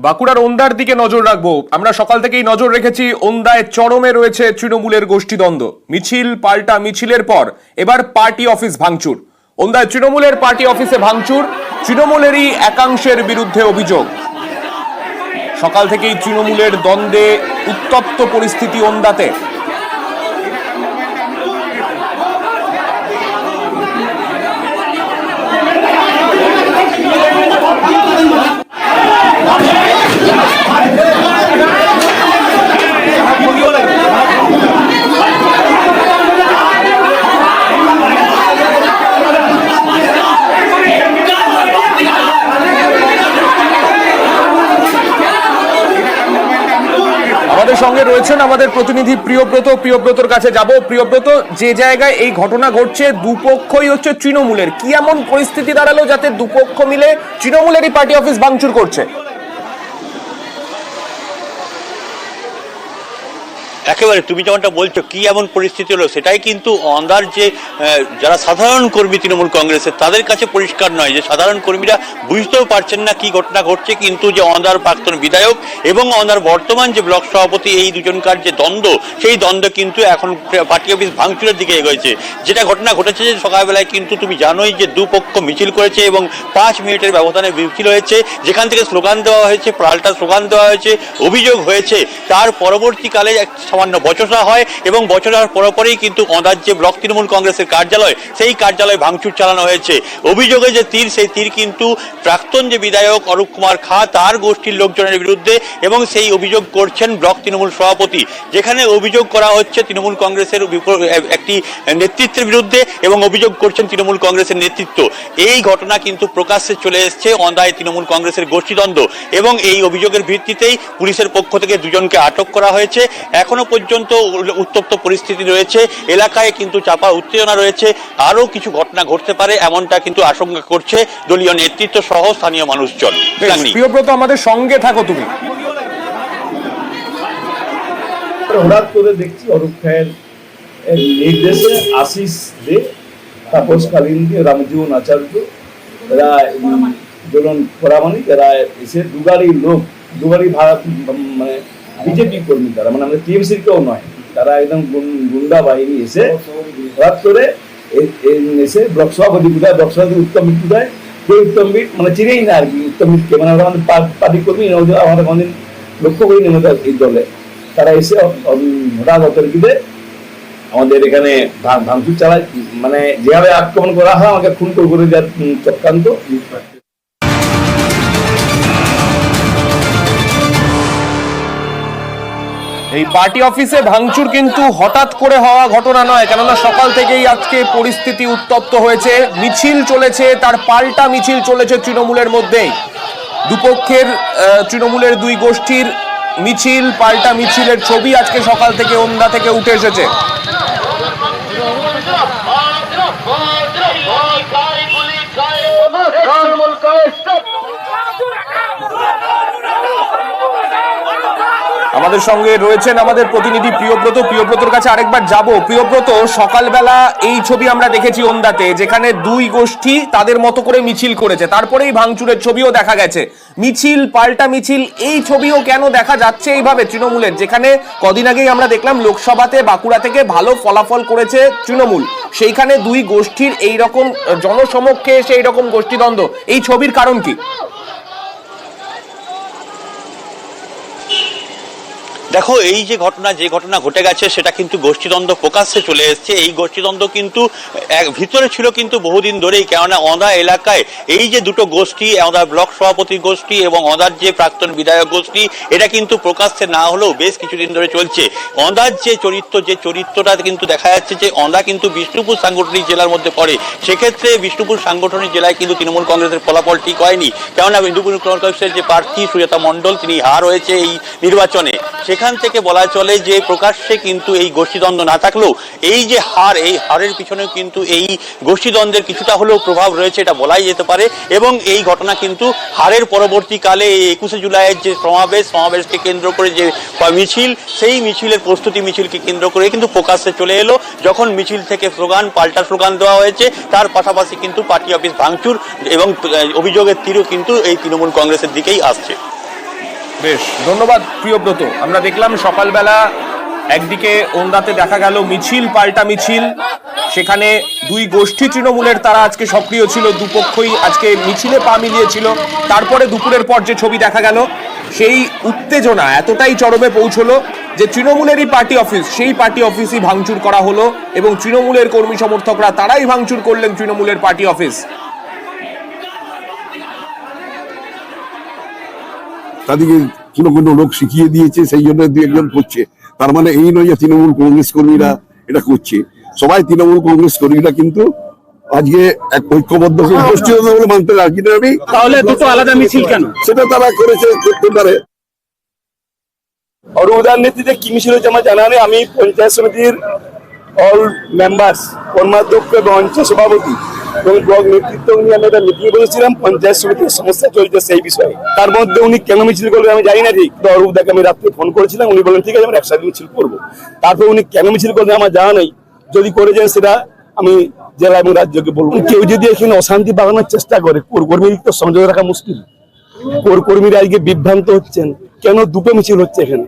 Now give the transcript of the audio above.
বাঁকুড়ার ওন্দার দিকে নজর রাখবো। আমরা সকাল থেকেই নজর রেখেছি ওন্দায় চরমে রয়েছে তৃণমূলের গোষ্ঠীদ্বন্দ্ব। মিছিল পাল্টা মিছিলের পর এবার পার্টি অফিস ভাঙচুর। ওন্দায় তৃণমূলের পার্টি অফিসে ভাঙচুর, তৃণমূলেরই একাংশের বিরুদ্ধে অভিযোগ। সকাল থেকেই তৃণমূলের দ্বন্দ্বে উত্তপ্ত পরিস্থিতি ওন্দাতে। আমাদের সঙ্গে রয়েছেন আমাদের প্রতিনিধি প্রিয়ব্রত। প্রিয়ব্রতর কাছে যাব। প্রিয়ব্রত, যে জায়গায় এই ঘটনা ঘটছে দুপক্ষই হচ্ছে তৃণমূলের, কি এমন পরিস্থিতি দাঁড়ালো যাতে দুপক্ষ মিলে তৃণমূলেরই পার্টি অফিস ভাঙচুর করছে? একেবারে তুমি যেমনটা বলছো কি এমন পরিস্থিতি হলো, সেটাই কিন্তু অন্ধার যে যারা সাধারণ কর্মী তৃণমূল কংগ্রেসের তাদের কাছে পরিষ্কার নয়, যে সাধারণ কর্মীরা বুঝতেও পারছেন না কি ঘটনা ঘটছে। কিন্তু যে অন্ধার প্রাক্তন বিধায়ক এবং অন্ধার বর্তমান যে ব্লক সভাপতি, এই দুজনকার যে দ্বন্দ্ব, সেই দ্বন্দ্ব কিন্তু এখন পার্টি অফিস ভাঙচুরের দিকে এগোয়েছে। যেটা ঘটনা ঘটেছে যে সকালবেলায় কিন্তু তুমি জানোই যে দুপক্ষ মিছিল করেছে এবং 5 মিনিটের ব্যবধানে মিছিল হয়েছে, যেখান থেকে স্লোগান দেওয়া হয়েছে, পাল্টা স্লোগান দেওয়া হয়েছে, অভিযোগ হয়েছে। তার পরবর্তীকালে সামান্য বচসা হয় এবং বচসার পরপরই কিন্তু অন্ধার যে ব্লক তৃণমূল কংগ্রেসের কার্যালয়, সেই কার্যালয়ে ভাঙচুর চালানো হয়েছে। অভিযোগে যে তীর, সেই তীর কিন্তু প্রাক্তন যে বিধায়ক অরূপ কুমার খা তার গোষ্ঠীর লোকজনের বিরুদ্ধে, এবং সেই অভিযোগ করছেন ব্লক তৃণমূল সভাপতি। যেখানে অভিযোগ করা হচ্ছে তৃণমূল কংগ্রেসের একটি নেতৃত্বের বিরুদ্ধে এবং অভিযোগ করছেন তৃণমূল কংগ্রেসের নেতৃত্ব। এই ঘটনা কিন্তু প্রকাশ্যে চলে এসছে অন্ধায় তৃণমূল কংগ্রেসের গোষ্ঠীদ্বন্দ্ব, এবং এই অভিযোগের ভিত্তিতেই পুলিশের পক্ষ থেকে দুজনকে আটক করা হয়েছে। এখনো পর্যন্ত উত্তপ্ত পরিস্থিতি রয়েছে, এলাকায় কিন্তু চাপা উত্তেজনা রয়েছে। আরো কিছু ঘটনা ঘটতে পারে এমনটা কিন্তু আশঙ্কা করছে দলীয় নেতৃত্ব সহ স্থানীয় মানুষজন। প্রিয়ব্রত, আমাদের সঙ্গে থাকো তুমি। হঠাৎ করে দেখছি অরূপ খায়ের নির্দেশে আশিস দে, তাপস কালিন্দী, রামজীবন আচার্য, এরা জ্বলন প্রামাণিক, এরা এসে দুগাড়ি ভাড়া, মানে বিজেপি কর্মী তারা, মানে আমাদের টিএমসির কেউ নয়, তারা একদম গুন্ডা বাহিনী এসে হঠাৎ করে এসে ব্লক সভাপতি কোথায়, ব্লক সভাপতি উত্তম মিত্র কোথায়, সেই উত্তম মিট মানে চিনেই না আর কি উত্তম মিটকে, মানে ওরা আমাদের পার্টি কর্মী, আমাদের কোনদিন লক্ষ্য করিনি আমাদের এই দলে। তারা এসে হঠাৎ অতর্কিতে আমাদের এখানে ভাঙচুর চালায়, মানে যেভাবে আক্রমণ করা হয় আমাকে খুন করে দেওয়ার চক্রান্ত। এই পার্টি অফিসে ভাঙচুর কিন্তু হঠাৎ করে হওয়া ঘটনা নয়, কেননা সকাল থেকেই আজকে পরিস্থিতি উত্তপ্ত হয়েছে। মিছিল চলেছে, তার পাল্টা মিছিল চলেছে তৃণমূলের মধ্যেই। দুপক্ষের তৃণমূলের দুই গোষ্ঠীর মিছিল পাল্টা মিছিলের ছবি আজকে সকাল থেকে ওন্দা থেকে উঠে এসেছে। আমাদের সঙ্গে রয়েছেন আমাদের প্রতিনিধি প্রিয়ব্রত। প্রিয়ব্রতর কাছে আরেকবার যাব। প্রিয়ব্রত, সকালবেলা এই ছবি আমরা দেখেছি ওন্দাতে, যেখানে দুই গোষ্ঠী তাদের মতো করে মিছিল করেছে, তারপরেই ভাঙচুরের ছবিও দেখা গেছে। মিছিল পাল্টা মিছিল, এই ছবিও কেন দেখা যাচ্ছে এইভাবে তৃণমূলের, যেখানে কদিন আগেই আমরা দেখলাম লোকসভাতে বাঁকুড়া থেকে ভালো ফলাফল করেছে তৃণমূল, সেইখানে দুই গোষ্ঠীর এই রকম জনসমক্ষে এসে এইরকম গোষ্ঠীদ্বন্দ্ব, এই ছবির কারণ কি? দেখো, এই যে ঘটনা ঘটে গেছে সেটা কিন্তু গোষ্ঠীদ্বন্দ্ব প্রকাশ্যে চলে এসছে। এই গোষ্ঠীদ্বন্দ্ব কিন্তু ভিতরে ছিল কিন্তু বহুদিন ধরেই, কেননা অন্ধার এলাকায় এই যে দুটো গোষ্ঠী, অন্ধার ব্লক সভাপতি গোষ্ঠী এবং অন্ধার যে প্রাক্তন বিধায়ক গোষ্ঠী, এটা কিন্তু প্রকাশ্যে না হলেও বেশ কিছুদিন ধরে চলছে। অন্ধার যে চরিত্রটা কিন্তু দেখা যাচ্ছে যে অন্ধার কিন্তু বিষ্ণুপুর সাংগঠনিক জেলার মধ্যে পড়ে। সেক্ষেত্রে বিষ্ণুপুর সাংগঠনিক জেলায় কিন্তু তৃণমূল কংগ্রেসের ফলাফল ঠিক হয়নি, কেননা বিষ্ণুপুর কংগ্রেসের যে প্রার্থী সুজাতা মণ্ডল, তিনি হার হয়েছে এই নির্বাচনে। সেখান থেকে বলা চলে যে প্রকাশ্যে কিন্তু এই গোষ্ঠীদ্বন্দ্ব না থাকলেও এই যে হার, এই হারের পিছনে কিন্তু এই গোষ্ঠীদ্বন্দ্বের কিছুটা হলেও প্রভাব রয়েছে, এটা বলাই যেতে পারে। এবং এই ঘটনা কিন্তু হারের পরবর্তীকালে এই 21শে জুলাইয়ের যে সমাবেশকে কেন্দ্র করে যে মিছিল, সেই মিছিলের প্রস্তুতি মিছিলকে কেন্দ্র করে কিন্তু প্রকাশ্যে চলে এলো, যখন মিছিল থেকে পাল্টা স্লোগান দেওয়া হয়েছে। তার পাশাপাশি কিন্তু পার্টি অফিস ভাঙচুর এবং অভিযোগের তীরও কিন্তু এই তৃণমূল কংগ্রেসের দিকেই আসছে। বেশ, ধন্যবাদ প্রিয়ব্রত। আমরা দেখলাম সকালবেলা একদিকে ওন্দাতে দেখা গেল মিছিল পাল্টা মিছিল, সেখানে দুই গোষ্ঠী তৃণমূলের তারা আজকে সক্রিয় ছিল, দুপক্ষই আজকে মিছিলে পা মিলিয়েছিল। তারপরে দুপুরের পর যে ছবি দেখা গেল, সেই উত্তেজনা এতটাই চরমে পৌঁছলো যে তৃণমূলেরই পার্টি অফিস, সেই পার্টি অফিসই ভাঙচুর করা হলো এবং তৃণমূলের কর্মী সমর্থকরা তারাই ভাঙচুর করলেন তৃণমূলের পার্টি অফিস। তাদেরকে কোনো কোনো লোক শিখিয়ে দিয়েছে, সেই জন্য দু একজন করছে। তার মানে এই নয় যে তৃণমূল কংগ্রেস কর্মীরা এটা করছে। সবাই তৃণমূল কংগ্রেস কর্মীরা কিন্তু আজকে এক ঐক্যবদ্ধ গোষ্ঠী বলে মানতে রাজি না আমি। তাহলে দুটো আলাদা মিছিল কেন? সেটা তারা করেছে, করতে পারে। অরুণদার নেতৃত্বে কি মিছিল হচ্ছে আমার জানা নেই। আমি পঞ্চায়েত সমিতির অল মেম্বার্স, কর্মাধ্যক্ষ এবং অঞ্চল সভাপতি এবং ব্লক নেতৃত্ব নিয়ে আমি একটা মিটিং বলেছিলাম। পঞ্চায়েত সমিতির সমস্যা চলছে সেই বিষয়ে। তার মধ্যে উনি কেন মিছিল করলেন আমি জানি না ঠিক। তো অরূপদাকে আমি রাত্রে ফোন করেছিলাম, উনি বলেন ঠিক আছে আমরা একসাথে মিছিল করবো। তারপর উনি কেন মিছিল করলেন আমার জানা নেই। যদি করেছেন সেটা আমি জেলা এবং রাজ্যকে বলবো। কেউ যদি এখানে অশান্তি বাগানোর চেষ্টা করে, কর্মীদের তো সংযোগ রাখা মুশকিল। কর্মীরা আজকে বিভ্রান্ত হচ্ছেন, কেন দুটো মিছিল হচ্ছে এখানে।